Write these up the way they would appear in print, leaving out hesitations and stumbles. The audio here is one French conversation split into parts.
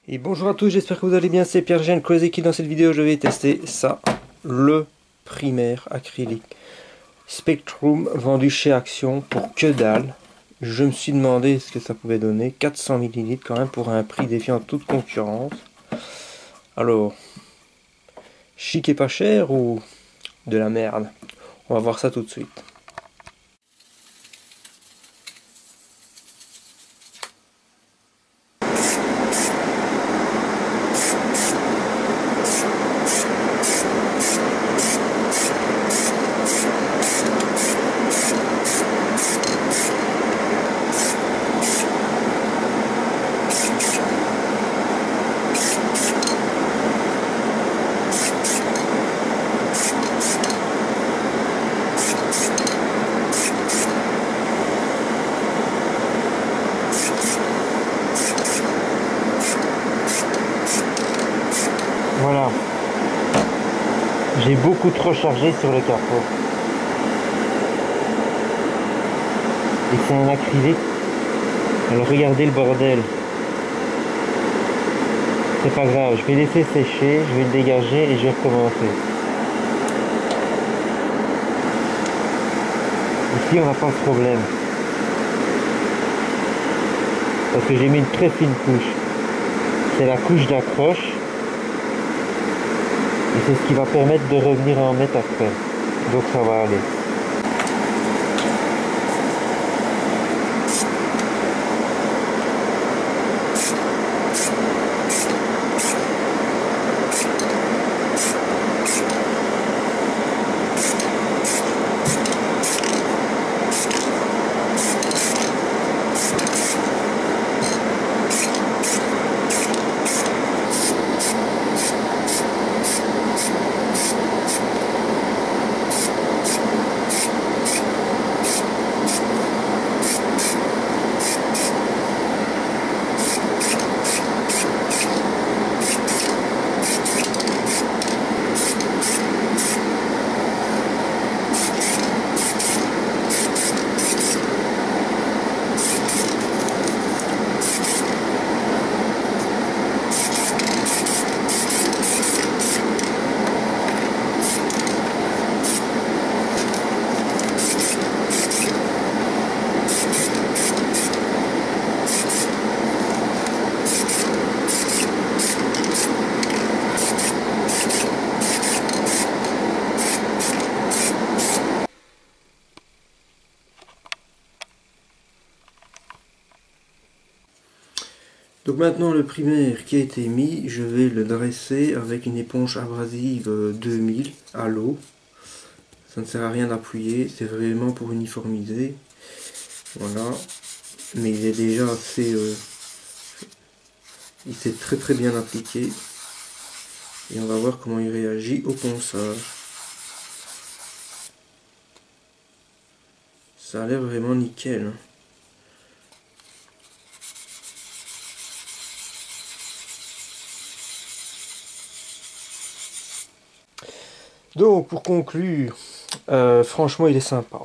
Et bonjour à tous, j'espère que vous allez bien, c'est Pierre-Gène Kozeki. Dans cette vidéo je vais tester ça, le primaire acrylique Spectrum vendu chez Action pour que dalle. Je me suis demandé ce que ça pouvait donner, 400 ml quand même pour un prix défiant toute concurrence. Alors, chic et pas cher ou de la merde? On va voir ça tout de suite. Voilà, j'ai beaucoup trop chargé sur le capot. Et c'est un acrylique. Alors regardez le bordel. C'est pas grave, je vais laisser sécher, je vais le dégager et je vais recommencer. Ici on n'a pas de problème. Parce que j'ai mis une très fine couche. C'est la couche d'accroche. Et c'est ce qui va permettre de revenir en mettre après. Donc ça va aller. Donc maintenant le primaire qui a été mis, je vais le dresser avec une éponge abrasive 2000 à l'eau. Ça ne sert à rien d'appuyer, c'est vraiment pour uniformiser. Voilà. Mais il est déjà assez... il s'est très bien appliqué. Et on va voir comment il réagit au ponçage. Ça a l'air vraiment nickel. Donc pour conclure, franchement il est sympa.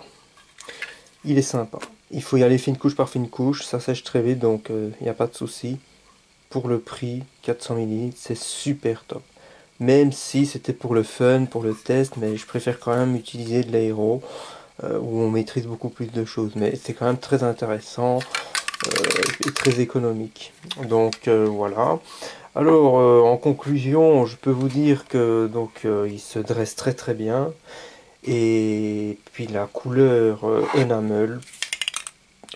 Il est sympa. Il faut y aller fine couche par fine couche, ça sèche très vite donc il n'y a pas de souci. Pour le prix, 400 ml, c'est super top. Même si c'était pour le fun, pour le test, mais je préfère quand même utiliser de l'aéro, où on maîtrise beaucoup plus de choses. Mais c'est quand même très intéressant et très économique. Donc voilà. Alors en conclusion, je peux vous dire que donc il se dresse très bien. Et puis la couleur enamel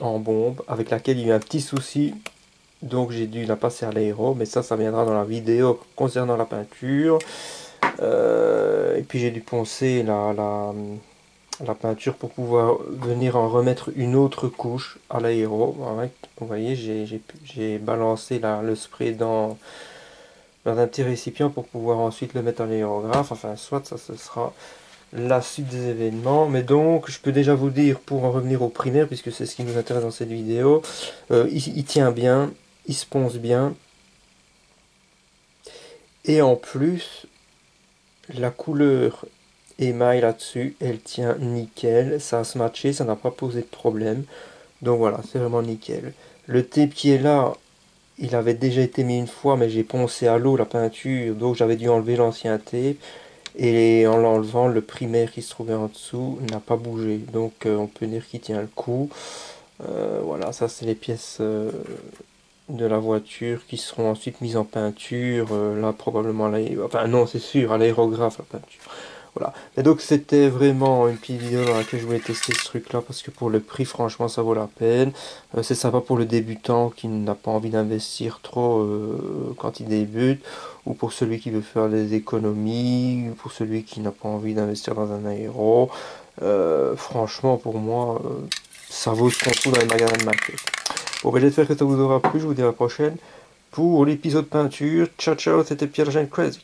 en bombe, avec laquelle il y a eu un petit souci. Donc j'ai dû la passer à l'aéro, mais ça viendra dans la vidéo concernant la peinture. Et puis j'ai dû poncer la peinture pour pouvoir venir en remettre une autre couche à l'aéro. Ouais, vous voyez, j'ai balancé le spray dans un petit récipient pour pouvoir ensuite le mettre à l'aérographe. Enfin, soit ça ce sera la suite des événements. Mais donc, je peux déjà vous dire, pour en revenir au primaire, puisque c'est ce qui nous intéresse dans cette vidéo, il tient bien, il se ponce bien. Et en plus, la couleur émail là-dessus, elle tient nickel, ça a se matché, ça n'a pas posé de problème. Donc voilà, c'est vraiment nickel. Le tape qui est là, il avait déjà été mis une fois, mais j'ai poncé à l'eau la peinture, donc j'avais dû enlever l'ancien tape. Et en l'enlevant, le primaire qui se trouvait en dessous n'a pas bougé. Donc on peut dire qu'il tient le coup. Voilà, ça c'est les pièces de la voiture qui seront ensuite mises en peinture. Là probablement, enfin non c'est sûr, à l'aérographe la peinture. Voilà. Et donc c'était vraiment une petite vidéo dans laquelle je voulais tester ce truc là parce que pour le prix franchement ça vaut la peine. C'est sympa pour le débutant qui n'a pas envie d'investir trop quand il débute, ou pour celui qui veut faire des économies, ou pour celui qui n'a pas envie d'investir dans un aéro. Franchement pour moi ça vaut ce qu'on trouve dans les magasins de maquettes. Bon ben j'espère que ça vous aura plu, je vous dis à la prochaine pour l'épisode peinture. Ciao ciao, c'était Pierre Jean Crazy.